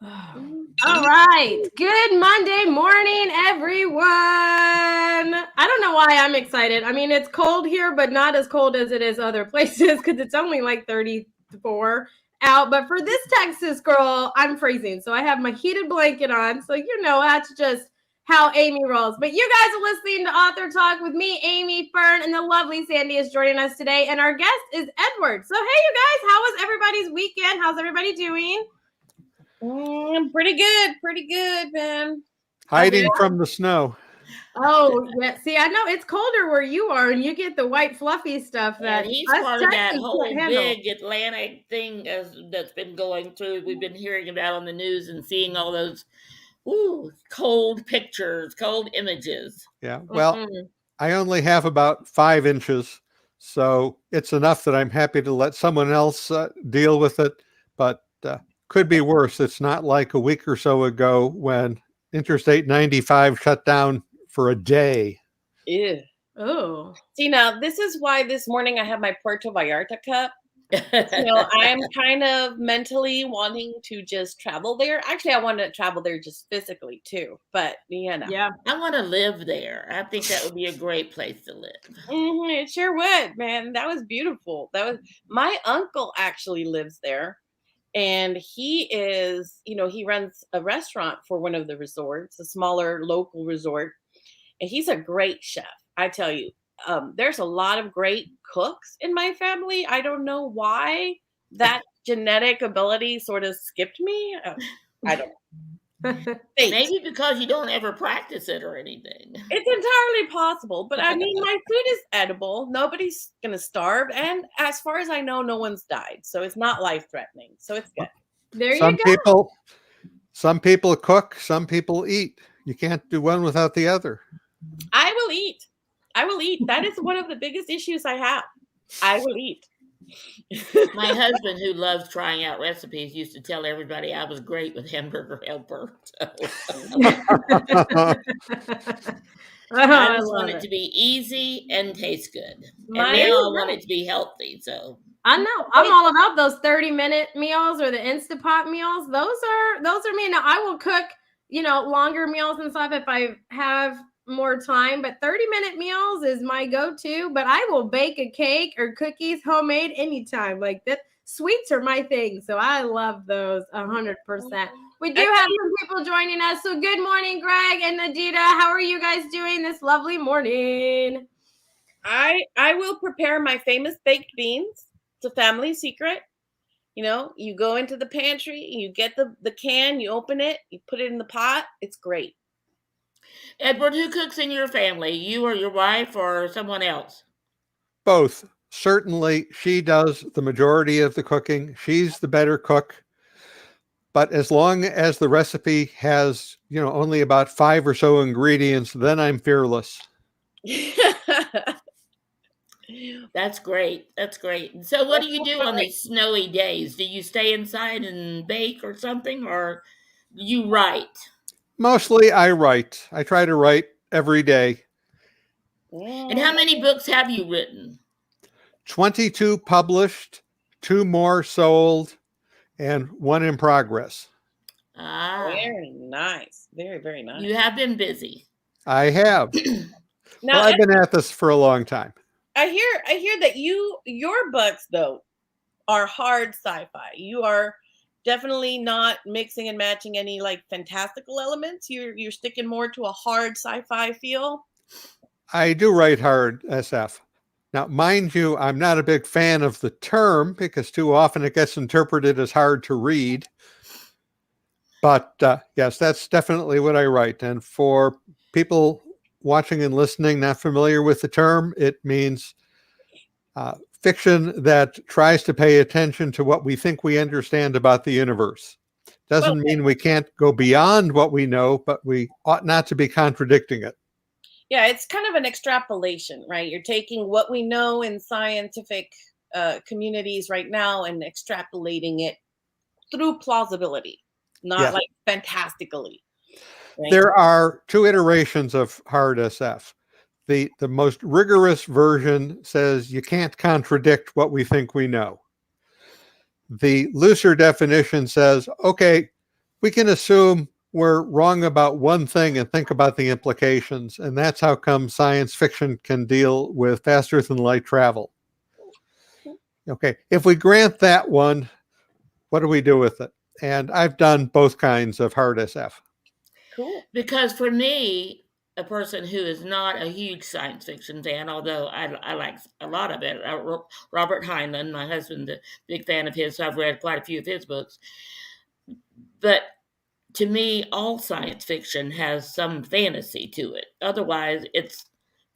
All right. Good Monday morning, everyone. I don't know why I'm excited. I mean, it's cold here, but not as cold as it is other places because it's only like 34 out. But for this Texas girl, I'm freezing. So I have my heated blanket on. So, that's just how Amy rolls. But you guys are listening to Author Talk with me, Amy, Fern, and the lovely Sandy is joining us today. And our guest is Edward. So, hey, you guys, how was everybody's weekend? How's everybody doing? Pretty good, man. Hiding from the snow. Oh, yeah. See, I know it's colder where you are, and you get the white fluffy stuff that he's part of that whole big Atlantic thing that's been going through. We've been hearing about on the news and seeing all those cold pictures, cold images. Yeah. Well, I only have about 5 inches, so it's enough that I'm happy to let someone else deal with it. But could be worse. It's not like a week or so ago when Interstate 95 shut down for a day. Ew. Oh. See, now this is why this morning I have my Puerto Vallarta cup. I'm kind of mentally wanting to just travel there. Actually, I want to travel there just physically too. But yeah, I want to live there. I think that would be a great place to live. It sure would, man. That was beautiful. My uncle actually lives there. And he is, he runs a restaurant for one of the resorts, a smaller local resort. And he's a great chef. I tell you, there's a lot of great cooks in my family. I don't know why that genetic ability sort of skipped me. I don't know. Maybe because you don't ever practice it or anything. It's entirely possible. But I mean, my food is edible. Nobody's going to starve. And as far as I know, no one's died. So it's not life-threatening. So it's good. There you go. Some people cook, some people eat. You can't do one without the other. I will eat. That is one of the biggest issues I have. I will eat. My husband, who loves trying out recipes, used to tell everybody I was great with Hamburger Helper. So. I just want it to be easy and taste good. And they all want it to be healthy. So I know. I'm all about those 30-minute meals or the Instapot meals. Those are me. Now I will cook, longer meals and stuff if I have more time, but 30-minute meals is my go-to. But I will bake a cake or cookies homemade anytime. Like that, sweets are my thing, so I love those 100%. We do have some people joining us, so good morning, Greg and Nadita. How are you guys doing this lovely morning? I will prepare my famous baked beans. It's a family secret. You go into the pantry, you get the can, you open it, you put it in the pot. It's great. Edward, who cooks in your family? You or your wife or someone else? Both. Certainly, she does the majority of the cooking. She's the better cook. But as long as the recipe has, only about 5 or so ingredients, then I'm fearless. That's great. So what do you do on these snowy days? Do you stay inside and bake or something, or you write? Mostly I write. I try to write every day. And how many books have you written? 22 published, 2 more sold, and 1 in progress. Very nice. Very, very nice. You have been busy. I have. Now, I've been at this for a long time. I hear that your books though are hard sci-fi. You are definitely not mixing and matching any like fantastical elements. You're sticking more to a hard sci-fi feel. I do write hard SF. Now, mind you, I'm not a big fan of the term because too often it gets interpreted as hard to read. But yes, that's definitely what I write. And for people watching and listening not familiar with the term, it means fiction that tries to pay attention to what we think we understand about the universe. Doesn't mean we can't go beyond what we know, but we ought not to be contradicting it. Yeah, it's kind of an extrapolation, right? You're taking what we know in scientific communities right now and extrapolating it through plausibility, not like fantastically. Right? There are 2 iterations of hard SF. The most rigorous version says you can't contradict what we think we know. The looser definition says, okay, we can assume we're wrong about one thing and think about the implications. And that's how come science fiction can deal with faster than light travel. Okay, if we grant that one, what do we do with it? And I've done both kinds of hard SF. Cool. Because for me, a person who is not a huge science fiction fan, although I like a lot of it, Robert Heinlein, my husband's a big fan of his, so I've read quite a few of his books. But to me, all science fiction has some fantasy to it. Otherwise, it's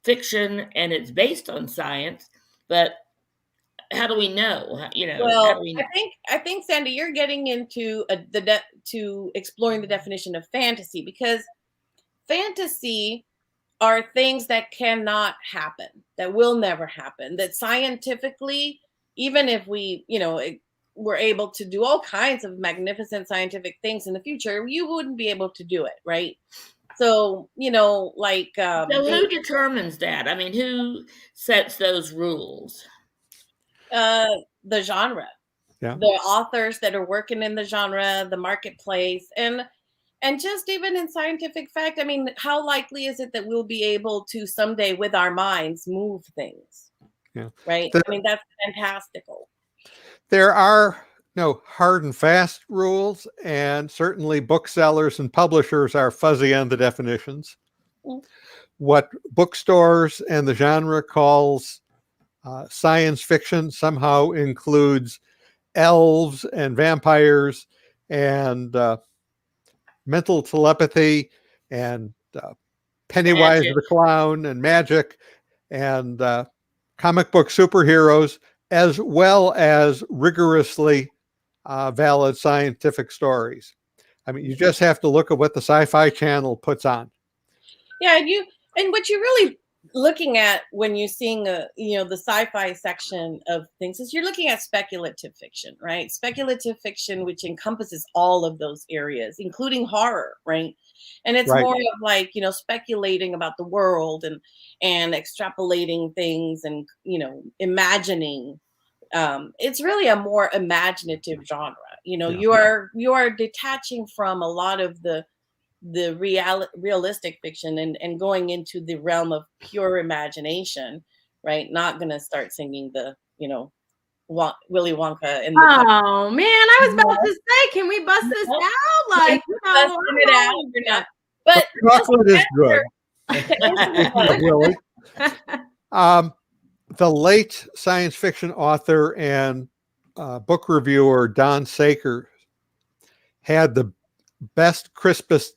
fiction and it's based on science, but how do we know? Well, how do we know? I think Sandy, you're getting into to exploring the definition of fantasy, because fantasy are things that cannot happen, that will never happen, that scientifically, even if we, we're able to do all kinds of magnificent scientific things in the future, you wouldn't be able to do it, right? So, so who determines that? I mean, who sets those rules? The genre, yeah. The authors that are working in the genre, the marketplace, and just even in scientific fact, I mean, how likely is it that we'll be able to someday with our minds move things? Yeah. Right. I mean, that's fantastical. There are no hard and fast rules, and certainly booksellers and publishers are fuzzy on the definitions. Mm. What bookstores and the genre calls science fiction somehow includes elves and vampires and mental telepathy and Pennywise the clown and magic and comic book superheroes, as well as rigorously valid scientific stories. I mean, you just have to look at what the Sci-Fi Channel puts on. Yeah, and what you're really looking at when you're seeing the sci-fi section of things is you're looking at speculative fiction, right? Speculative fiction, which encompasses all of those areas, including horror, right? And it's more of like, speculating about the world and extrapolating things and, imagining. It's really a more imaginative genre. You are detaching from a lot of the realistic fiction and going into the realm of pure imagination, right? Not gonna start singing the Willy Wonka and oh man, I was about to say, can we bust this out? Like, busting it out or not? But chocolate is good. The late science fiction author and book reviewer Don Saker had the best, crispest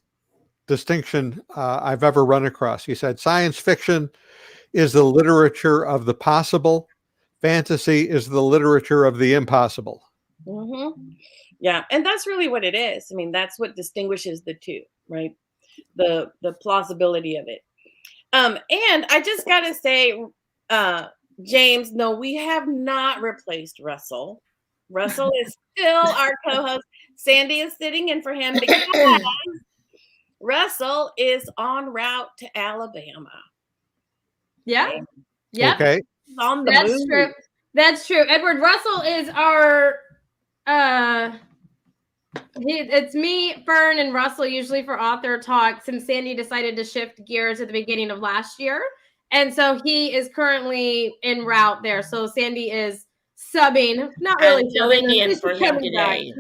distinction I've ever run across. He said, science fiction is the literature of the possible. Fantasy is the literature of the impossible. Mm-hmm. Yeah, and that's really what it is. I mean, that's what distinguishes the two, right? The plausibility of it. And I just got to say, James, no, we have not replaced Russell. Russell is still our co-host. Sandy is sitting in for him because Russell is en route to Alabama. Yeah. Okay. Yeah. Okay. On the That's move. true. That's true. Edward Russell is our it's me, Fern, and Russell usually for author talk, since Sandy decided to shift gears at the beginning of last year. And so he is currently en route there. So Sandy is subbing, not really filling in for him today.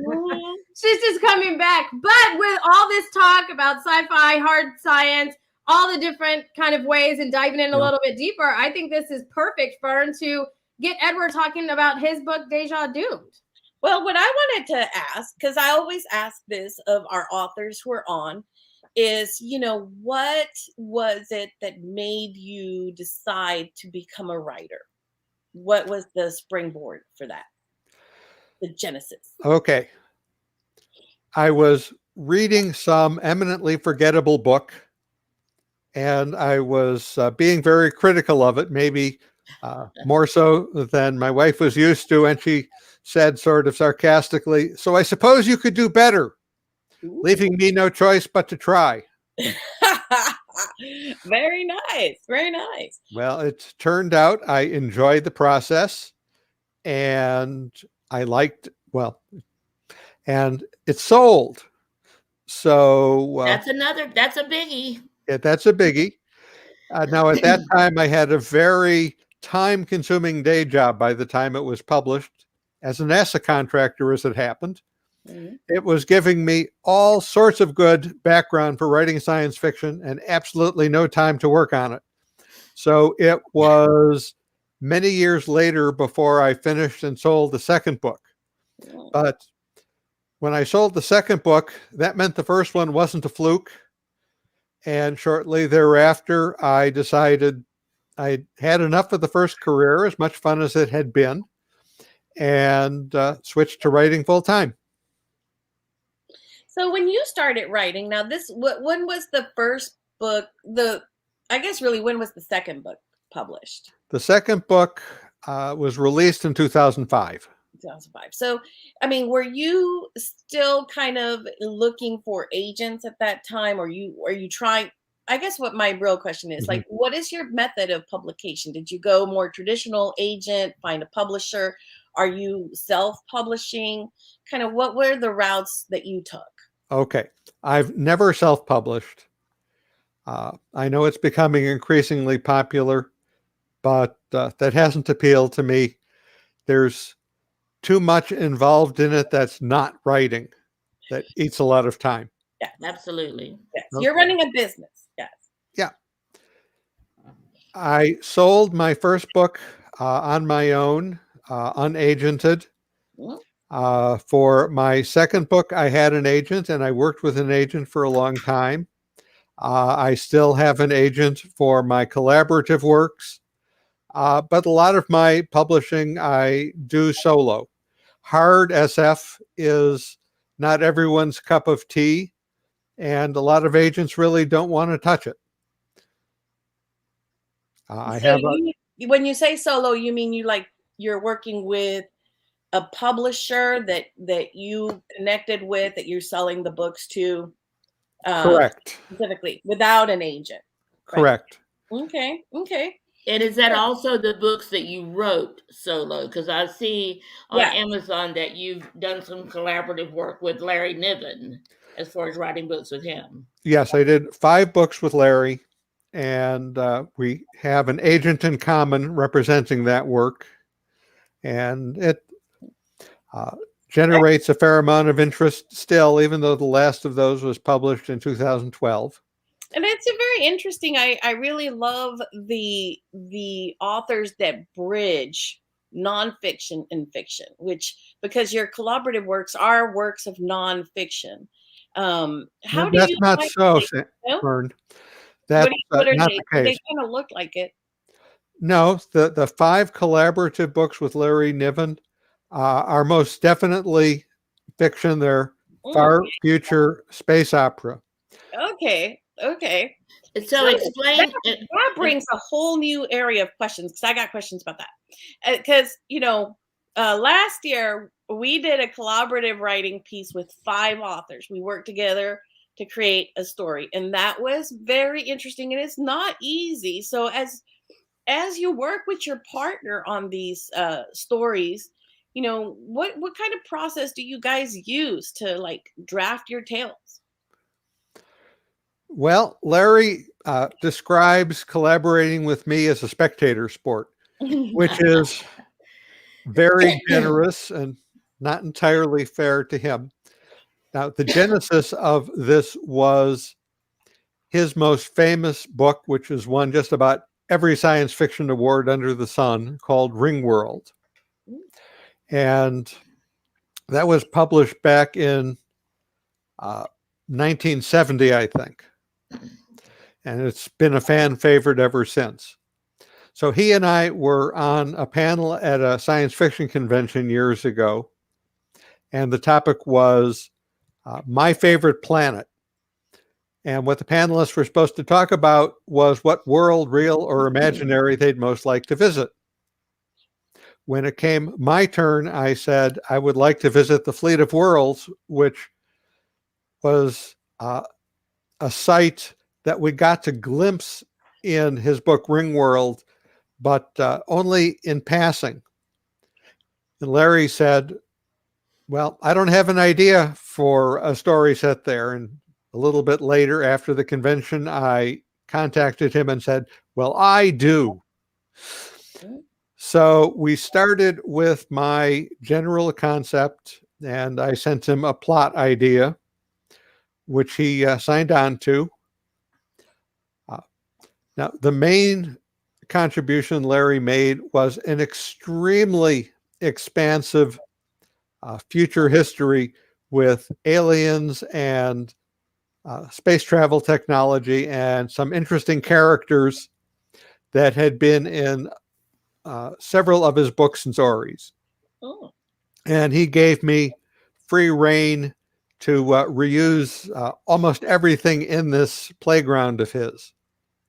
She's just coming back. But with all this talk about sci-fi, hard science, all the different kind of ways and diving in a little bit deeper, I think this is perfect, Fern, to get Edward talking about his book, Deja Doomed. Well, what I wanted to ask, because I always ask this of our authors who are on, is, what was it that made you decide to become a writer? What was the springboard for that? The genesis. Okay. I was reading some eminently forgettable book, and I was being very critical of it, maybe more so than my wife was used to. And she said sort of sarcastically, so I suppose you could do better, leaving me no choice but to try. Very nice. Very nice. Well, it turned out I enjoyed the process, and I liked, and it sold. So That's a biggie. yeah, that's a biggie. Now, at that time, I had a very time-consuming day job by the time it was published as a NASA contractor, as it happened. Mhm. It was giving me all sorts of good background for writing science fiction and absolutely no time to work on it. So it was many years later before I finished and sold the second book. But when I sold the second book, that meant the first one wasn't a fluke. And shortly thereafter, I decided I had enough of the first career, as much fun as it had been, and switched to writing full time. So when you started writing, now when was the first book? I guess really, when was the second book published? The second book was released in 2005. 2005. So, I mean, were you still kind of looking for agents at that time, or are you trying? I guess what my real question is, like, what is your method of publication? Did you go more traditional agent, find a publisher? Are you self-publishing? Kind of what were the routes that you took? Okay. I've never self-published. I know it's becoming increasingly popular, but that hasn't appealed to me. There's too much involved in it that's not writing, that eats a lot of time. Yeah, absolutely. Yes, you're running a business. Yes. Yeah. I sold my first book on my own, unagented. For my second book, I had an agent, and I worked with an agent for a long time. I still have an agent for my collaborative works, but a lot of my publishing I do solo. Hard SF is not everyone's cup of tea, and a lot of agents really don't want to touch it. When you say solo, you mean you're working with a publisher that you connected with, that you're selling the books to? Correct. Specifically, without an agent. Correct. Right? Okay. And is that also the books that you wrote solo? Because I see on Amazon that you've done some collaborative work with Larry Niven as far as writing books with him. Yes, I did 5 books with Larry, and we have an agent in common representing that work. And it generates a fair amount of interest still, even though the last of those was published in 2012. And it's a very interesting. I really love the authors that bridge nonfiction and fiction, because your collaborative works are works of nonfiction. How do that's you? Not so, Fern. That's what are not they? the case. They kind of look like it. No, the 5 collaborative books with Larry Niven are most definitely fiction. They're far future space opera. Okay. So explain. That brings a whole new area of questions, because I got questions about that. Because last year we did a collaborative writing piece with 5 authors. We worked together to create a story, and that was very interesting. And it's not easy. So as you work with your partner on these stories, what kind of process do you guys use to draft your tales? Well, Larry describes collaborating with me as a spectator sport, which is very generous and not entirely fair to him. Now, the genesis of this was his most famous book, which has won just about every science fiction award under the sun, called Ringworld. And that was published back in 1970, I think. And it's been a fan favorite ever since. So he and I were on a panel at a science fiction convention years ago, and the topic was my favorite planet. And what the panelists were supposed to talk about was what world, real or imaginary, they'd most like to visit. When it came my turn, I said I would like to visit the Fleet of Worlds, which was a site that we got to glimpse in his book Ringworld, but only in passing. And Larry said, Well, I don't have an idea for a story set there. And a little bit later, after the convention, I contacted him and said, well, I do. So we started with my general concept, and I sent him a plot idea, which he signed on to. Now, the main contribution Larry made was an extremely expansive future history with aliens and space travel technology and some interesting characters that had been in several of his books and stories. Oh. And he gave me free rein to reuse almost everything in this playground of his.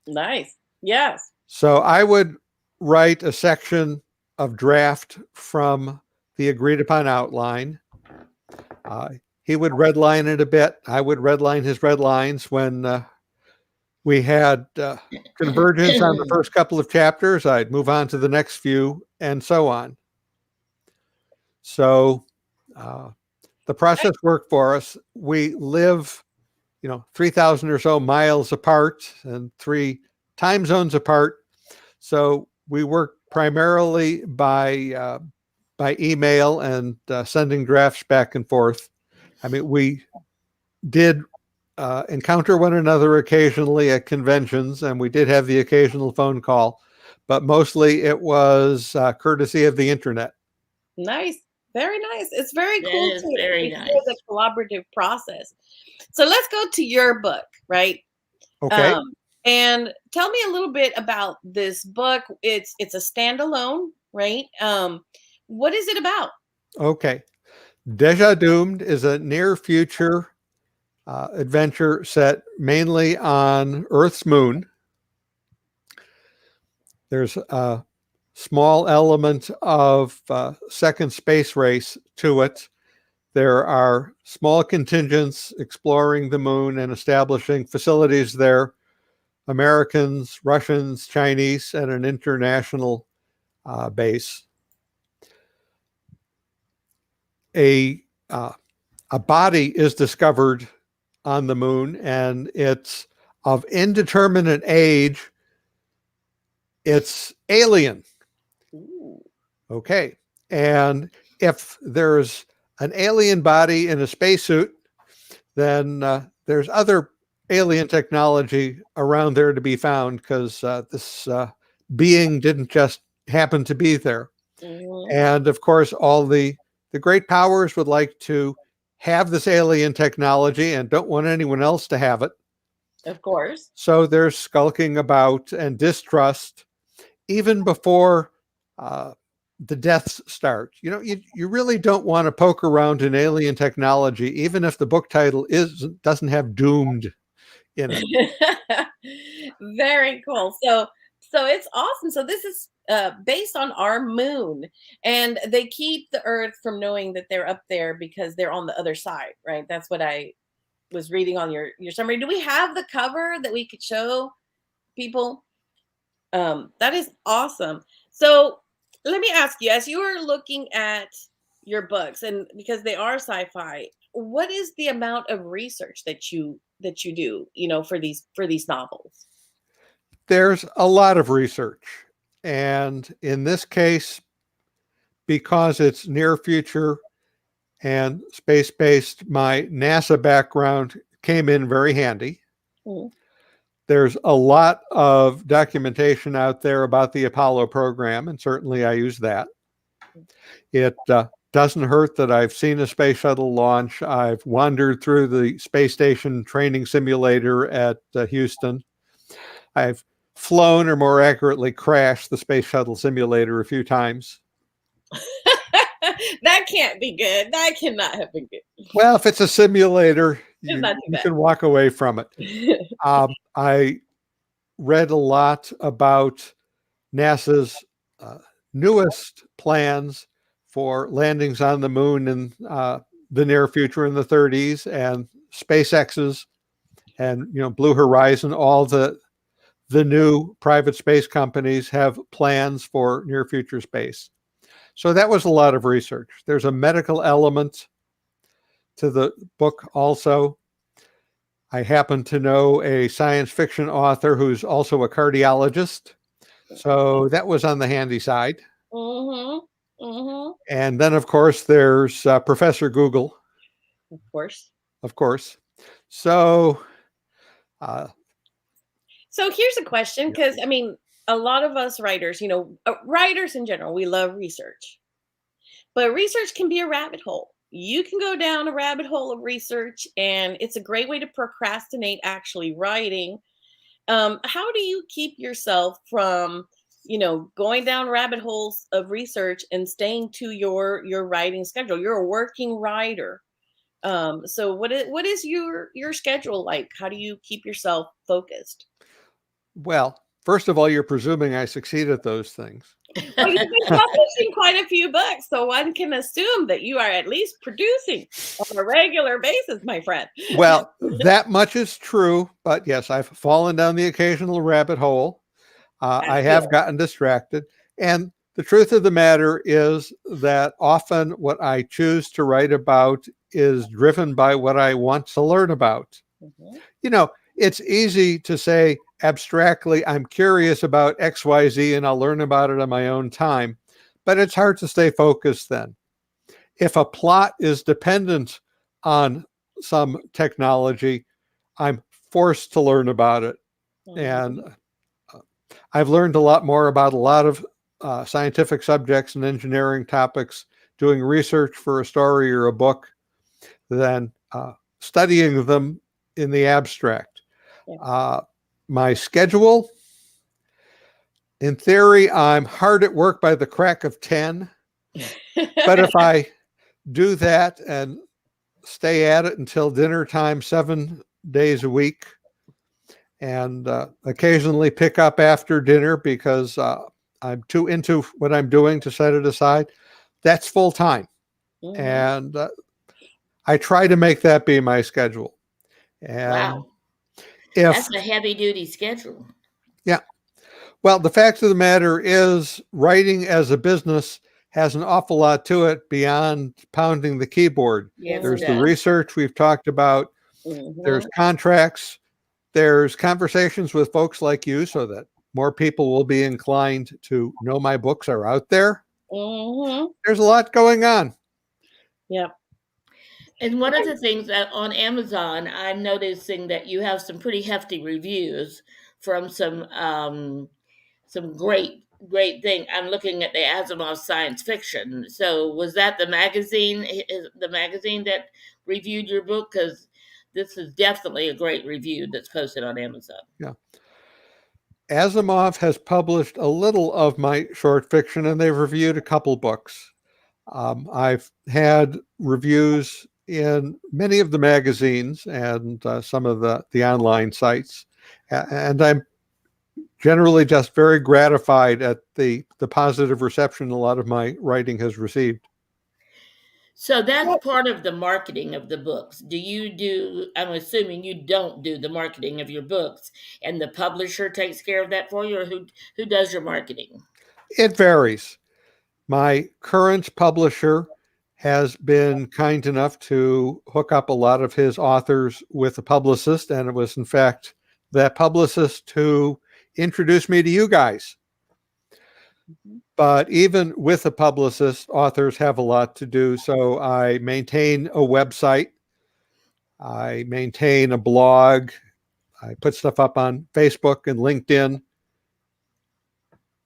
Nice. Yes. So I would write a section of draft from the agreed upon outline. He would redline it a bit. I would redline his red lines. When we had convergence on the first couple of chapters, I'd move on to the next few, and so on. So the process worked for us. We live, 3,000 or so miles apart and 3 time zones apart. So we work primarily by email and sending drafts back and forth. I mean, we did encounter one another occasionally at conventions, and we did have the occasional phone call, but mostly it was courtesy of the internet. Nice. Very nice. It's very cool That is to very hear nice. the collaborative process. So let's go to your book, right? Okay. And tell me a little bit about this book. It's a standalone, right? What is it about? Okay. Deja Doomed is a near future adventure set mainly on Earth's moon. There's a small element of second space race to it. There are small contingents exploring the moon and establishing facilities there. Americans, Russians, Chinese, and an international base. A body is discovered on the moon, and it's of indeterminate age. It's alien. Ooh. Okay. And if there's an alien body in a spacesuit, then there's other alien technology around there to be found, because this being didn't just happen to be there. Mhm. And of course, all the great powers would like to have this alien technology and don't want anyone else to have it. Of course. So there's skulking about and distrust even before the deaths start. You really don't want to poke around in alien technology, even if the book title doesn't have doomed in it. Very cool. So it's awesome. So this is based on our moon, and they keep the Earth from knowing that they're up there because they're on the other side, right? That's what I was reading on your summary. Do we have the cover that we could show people? That is awesome. So let me ask you, as you are looking at your books, and because they are sci-fi, what is the amount of research that you do, for these novels? There's a lot of research. And in this case, because it's near future and space-based, my NASA background came in very handy. Mm. There's a lot of documentation out there about the Apollo program, and certainly I use that. It doesn't hurt that I've seen a space shuttle launch. I've wandered through the space station training simulator at Houston. I've flown, or more accurately, crashed the space shuttle simulator a few times. That can't be good. That cannot have been good. Well, if it's a simulator, you not too bad. can walk away from it. I read a lot about NASA's newest plans for landings on the moon in the near future in the 30s, and SpaceX's and Blue Horizon. All the new private space companies have plans for near future space. So that was a lot of research. There's a medical element to the book also. I happen to know a science fiction author who's also a cardiologist. So that was on the handy side. Mm-hmm. Mm-hmm. And then, of course, there's Professor Google. Of course. Of course. So here's a question, because I mean, a lot of us writers, writers in general, we love research. But research can be a rabbit hole. You can go down a rabbit hole of research, and it's a great way to procrastinate actually writing. How do you keep yourself from, going down rabbit holes of research and staying to your writing schedule? You're a working writer. So what is your schedule like? How do you keep yourself focused? well, first of all, you're presuming I succeed at those things. Well, you've been publishing quite a few books, so one can assume that you are at least producing on a regular basis, my friend. Well, that much is true, but yes, I've fallen down the occasional rabbit hole. I have gotten distracted. And the truth of the matter is that often what I choose to write about is driven by what I want to learn about. Mm-hmm. It's easy to say abstractly, I'm curious about XYZ and I'll learn about it on my own time, but it's hard to stay focused then. If a plot is dependent on some technology, I'm forced to learn about it. Mm-hmm. And I've learned a lot more about a lot of scientific subjects and engineering topics doing research for a story or a book than studying them in the abstract. Yeah. My schedule, in theory, I'm hard at work by the crack of 10. But if I do that and stay at it until dinner time 7 days a week, and occasionally pick up after dinner because I'm too into what I'm doing to set it aside, that's full time. Mm-hmm. And I try to make that be my schedule. And wow. That's a heavy duty schedule. Yeah. Well, the fact of the matter is, writing as a business has an awful lot to it beyond pounding the keyboard. Yes, There's the research we've talked about. Mm-hmm. There's contracts. There's conversations with folks like you so that more people will be inclined to know my books are out there. Mm-hmm. There's a lot going on. Yep. And one of the things that on Amazon, I'm noticing that you have some pretty hefty reviews from some great thing. I'm looking at the Asimov science fiction. So was that the magazine that reviewed your book? Because this is definitely a great review that's posted on Amazon. Yeah. Asimov has published a little of my short fiction, and they've reviewed a couple books. I've had reviews in many of the magazines and some of the online sites. And I'm generally just very gratified at the positive reception a lot of my writing has received. So that's part of the marketing of the books. I'm assuming you don't do the marketing of your books and the publisher takes care of that for you, or who does your marketing? It varies. My current publisher has been kind enough to hook up a lot of his authors with a publicist, and it was in fact that publicist who introduced me to you guys. Mm-hmm. But even with a publicist, authors have a lot to do. So I maintain a website, I maintain a blog, I put stuff up on Facebook and LinkedIn.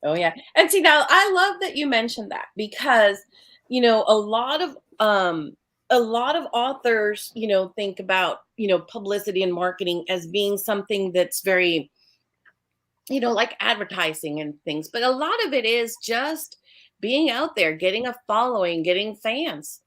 Oh yeah. And see, now I love that you mentioned that, because a lot of authors think about publicity and marketing as being something that's very like advertising and things, but a lot of it is just being out there, getting a following, getting fans.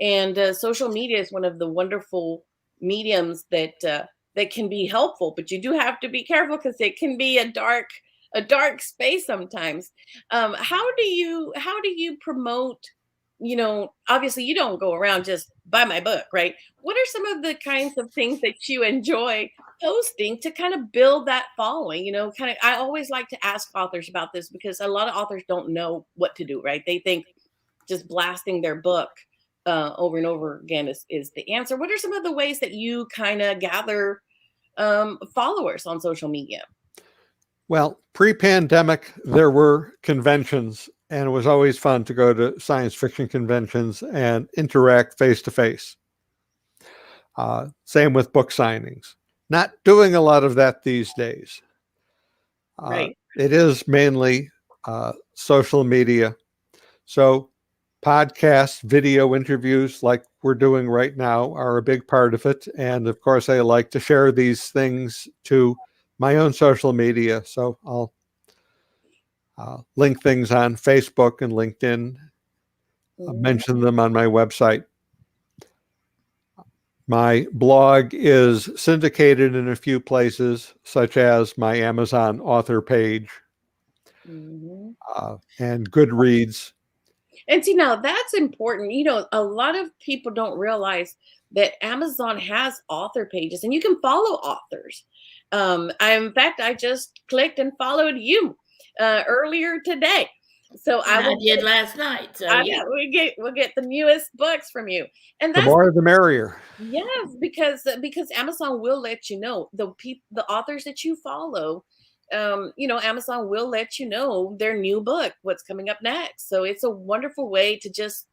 And social media is one of the wonderful mediums that can be helpful, but you do have to be careful because it can be a dark space sometimes. How do you promote? Obviously you don't go around just buy my book, right? What are some of the kinds of things that you enjoy posting to kind of build that following? I always like to ask authors about this because a lot of authors don't know what to do, right? They think just blasting their book over and over again is the answer. What are some of the ways that you kind of gather followers on social media? Well, pre-pandemic, there were conventions, and it was always fun to go to science fiction conventions and interact face-to-face. Same with book signings. Not doing a lot of that these days. Right. It is mainly social media. So podcasts, video interviews like we're doing right now are a big part of it. And of course, I like to share these things to my own social media. So I'll link things on Facebook and LinkedIn, mention them on my website. My blog is syndicated in a few places, such as my Amazon author page and Goodreads. And see, now that's important. You know, a lot of people don't realize that Amazon has author pages, and you can follow authors. In fact, I just clicked and followed you earlier today. So I did last night. So yeah, we'll get the newest books from you, and that's the more the merrier. Yes, because Amazon will let you know the authors that you follow. You know, Amazon will let you know their new book, what's coming up next. So it's a wonderful way to just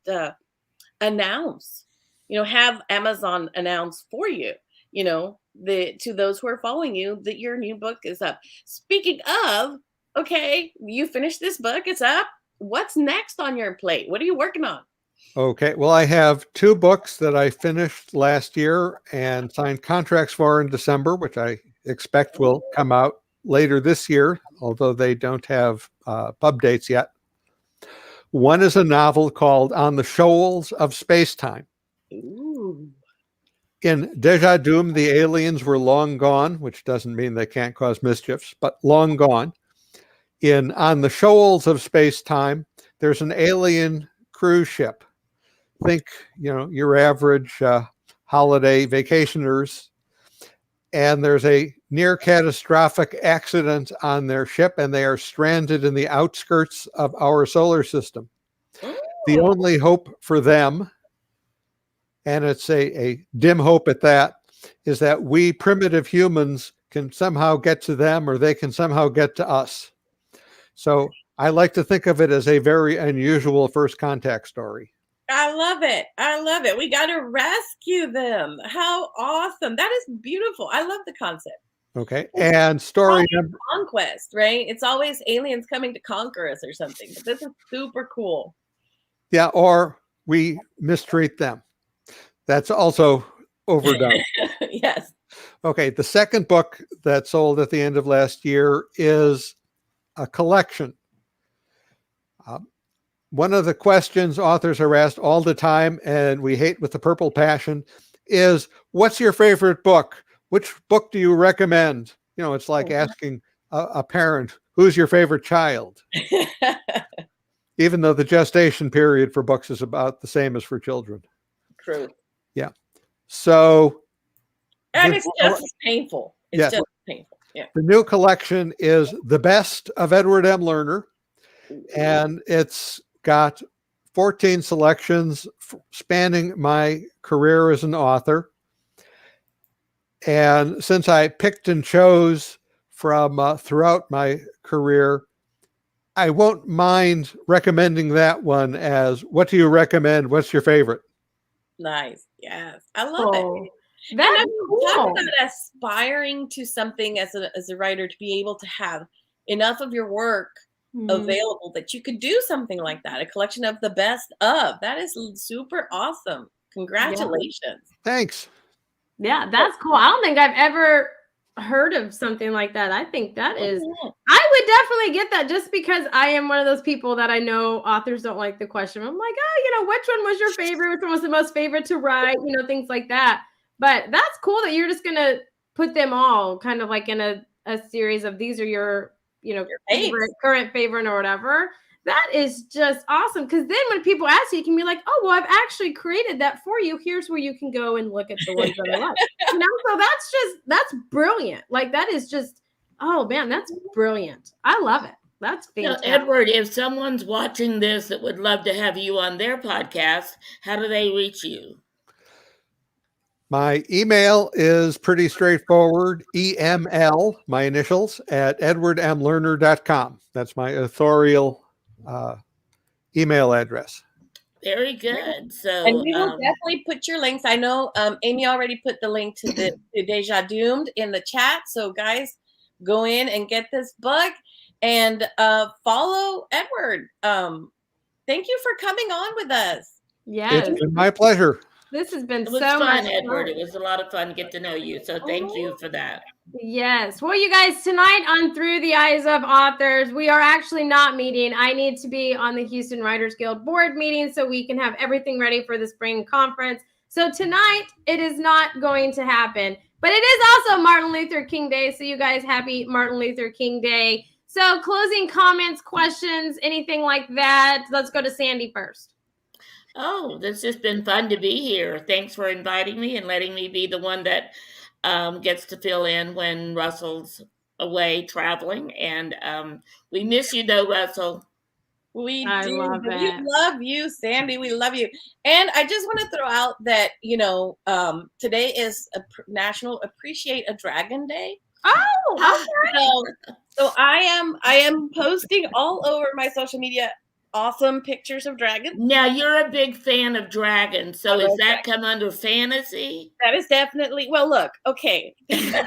announce. You know, have Amazon announce for you. You know, to those who are following you that your new book is up. Speaking of. Okay, you finished this book. It's up. What's next on your plate? What are you working on? Okay, well, I have 2 books that I finished last year and signed contracts for in December, which I expect will come out later this year, although they don't have pub dates yet. One is a novel called On the Shoals of Space-Time. Ooh. In Deja Doomed, the aliens were long gone, which doesn't mean they can't cause mischiefs, but long gone. In On the Shoals of Space-Time, there's an alien cruise ship. Think, you know, your average holiday vacationers. And there's a near catastrophic accident on their ship, and they are stranded in the outskirts of our solar system. The only hope for them, and it's a dim hope at that, is that we primitive humans can somehow get to them, or they can somehow get to us. So I like to think of it as a very unusual first contact story. I love it. I love it. We got to rescue them. How awesome. That is beautiful. I love the concept. Okay. And story number conquest, right? It's always aliens coming to conquer us or something. But this is super cool. Yeah. Or we mistreat them. That's also overdone. Yes. Okay. The second book that sold at the end of last year is a collection. One of the questions authors are asked all the time, and we hate with the purple passion, is what's your favorite book? Which book do you recommend? You know, it's like asking a parent, who's your favorite child? Even though the gestation period for books is about the same as for children. True. Yeah. So. And it's just as painful. It's just painful. Yeah. The new collection is The Best of Edward M Lerner, and it's got 14 selections spanning my career as an author. And since I picked and chose from throughout my career, I won't mind recommending that one as, what do you recommend? What's your favorite? Nice. Yes. I love it. That's cool. Talk about aspiring to something as a writer, to be able to have enough of your work available that you could do something like that, a collection of the best of. That is super awesome. Congratulations. Yeah. Thanks. Yeah, that's cool. I don't think I've ever heard of something like that. I think that is, I would definitely get that, just because I am one of those people that I know authors don't like the question. I'm like, oh, you know, which one was your favorite? Which one was the most favorite to write? You know, things like that. But that's cool that you're just going to put them all kind of like in a series of, these are your, you know, current favorite or whatever. That is just awesome. Because then when people ask you, you can be like, oh, well, I've actually created that for you. Here's where you can go and look at the ones that I like. You know, so that's brilliant. Like, that is just, oh man, that's brilliant. I love it. That's So, fantastic. Edward, if someone's watching this that would love to have you on their podcast, how do they reach you? My email is pretty straightforward. EML, my initials, at edwardmlerner.com. That's my authorial email address. Very good. So, And we will definitely put your links. I know Amy already put the link to the to Deja Doomed in the chat. So guys, go in and get this book and follow Edward. Thank you for coming on with us. Yes. It's been my pleasure. This has been it was so fun, much Edward. fun. It was a lot of fun to get to know you. So thank you for that. Yes. Well, you guys, tonight on Through the Eyes of Authors, we are actually not meeting. I need to be on the Houston Writers Guild board meeting so we can have everything ready for the spring conference. So tonight, it is not going to happen. But it is also Martin Luther King Day. So you guys, happy Martin Luther King Day. So closing comments, questions, anything like that. Let's go to Sandy first. Oh, it's just been fun to be here. Thanks for inviting me and letting me be the one that gets to fill in when Russell's away traveling. And we miss you, though, Russell. We I do. love We it. love you, Sandy. We love you. And I just want to throw out that, today is a National Appreciate a Dragon Day. Oh, okay. So I am posting all over my social media awesome pictures of dragons. Now, you're a big fan of dragons. So I does love that come under fantasy? That is definitely, well, look, okay. That's a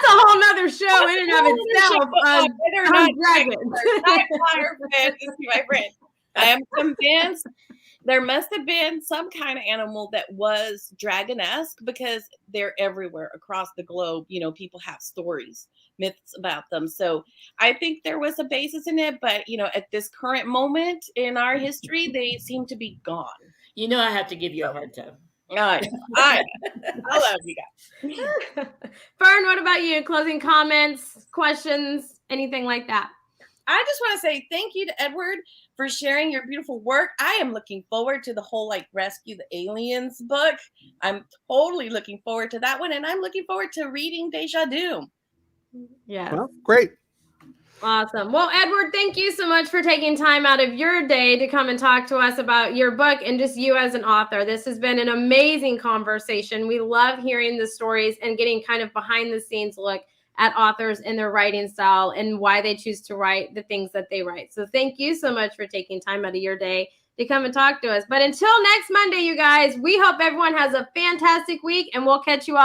whole nother show in and of itself. Whether or not Dragons. not fire fantasy, my friend. I am convinced there must have been some kind of animal that was dragon-esque because they're everywhere across the globe. People have stories, myths about them. So I think there was a basis in it, but at this current moment in our history, they seem to be gone. I have to give you a hard time. I love you guys. Fern, what about you? Closing comments, questions, anything like that? I just want to say thank you to Edward for sharing your beautiful work. I am looking forward to the whole Rescue the Aliens book. I'm totally looking forward to that one. And I'm looking forward to reading Deja Doomed. Yeah. Well, great. Awesome. Well, Edward, thank you so much for taking time out of your day to come and talk to us about your book and just you as an author. This has been an amazing conversation. We love hearing the stories and getting kind of behind the scenes look at authors and their writing style and why they choose to write the things that they write. So thank you so much for taking time out of your day to come and talk to us. But until next Monday, you guys, we hope everyone has a fantastic week and we'll catch you all